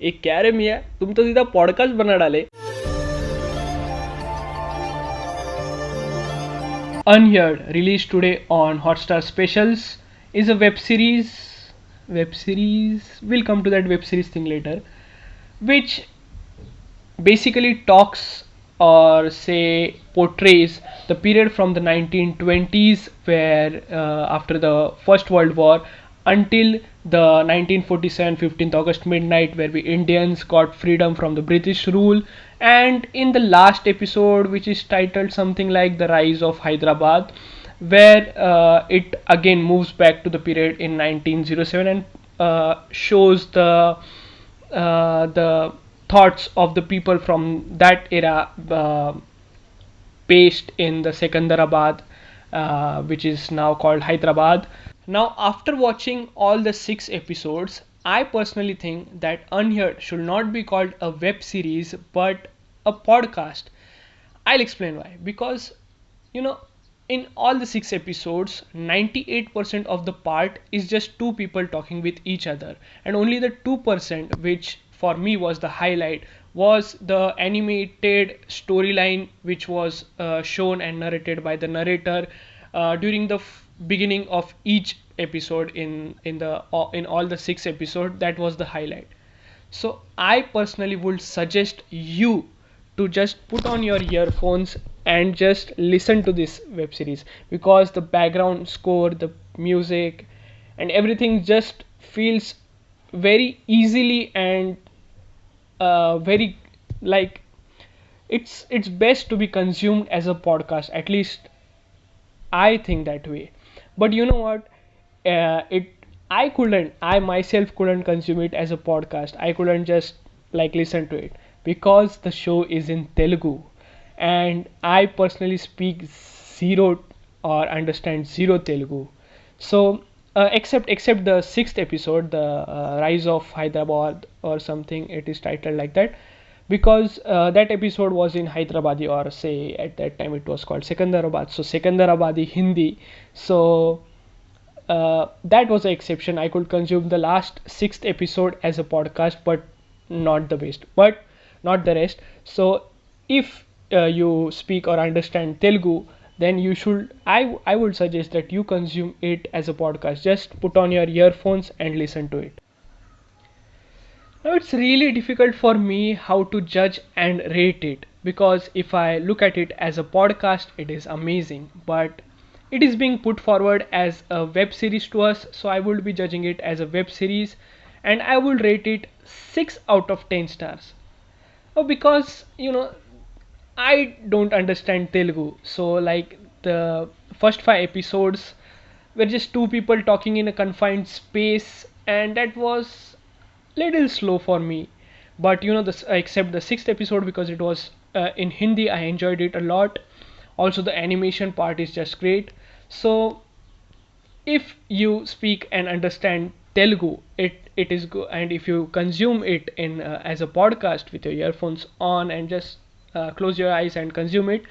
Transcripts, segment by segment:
एक क्या रे मियाँ, तुम तो सीधा पॉडकास्ट बना डाले. Unheard, released today on Hotstar Specials, is a web series. Web series. We'll come to that web series thing later, which basically talks or say portrays the period from the 1920s, where after the First World War until the 1947 15th August midnight, where we Indians got freedom from the British rule. And in the last episode, which is titled something like The Rise of Hyderabad, where it again moves back to the period in 1907 and shows the thoughts of the people from that era, based in the Secunderabad, which is now called Hyderabad. Now, after watching all the 6 episodes, I personally think that Unheard should not be called a web series but a podcast. I'll explain why. Because, you know, in all the 6 episodes, 98% of the part is just two people talking with each other, and only the 2%, which for me was the highlight, was the animated storyline, which was shown and narrated by the narrator during the beginning of each episode in all the 6 episodes. That was the highlight. So I personally would suggest you to just put on your earphones and just listen to this web series, because the background score, the music, and everything just feels very easily and very like it's best to be consumed as a podcast. At least I think that way. But you know what? It I myself couldn't consume it as a podcast. I couldn't just like listen to it because the show is in Telugu, and I personally speak zero or understand zero Telugu. So except the 6th episode, the Rise of Hyderabad or something, it is titled like that, because that episode was in Hyderabadi, or say at that time it was called Secunderabad, so Secunderabadi Hindi. So that was an exception. I could consume the last 6th episode as a podcast, but not the best, but not the rest. So if you speak or understand Telugu, then you should. I would suggest that you consume it as a podcast. Just put on your earphones and listen to it. Now it's really difficult for me how to judge and rate it, because if I look at it as a podcast, it is amazing, but it is being put forward as a web series to us, so I would be judging it as a web series, and I would rate it 6 out of 10 stars. Oh, because I don't understand Telugu, so like the first 5 episodes were just two people talking in a confined space, and that was little slow for me. But this, except the 6th episode, because it was in Hindi, I enjoyed it a lot. Also, the animation part is just great. So if you speak and understand Telugu, it is good, and if you consume it in as a podcast with your earphones on and just close your eyes and consume it,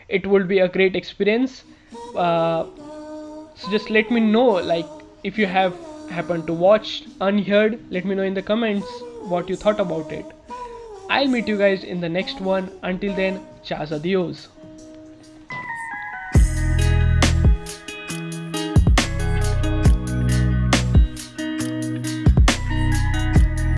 it will be a great experience. uh, so just let me know, like, if you have happened to watch Unheard, let me know in the comments what you thought about it. I'll meet you guys in the next one. Until then, chas adios.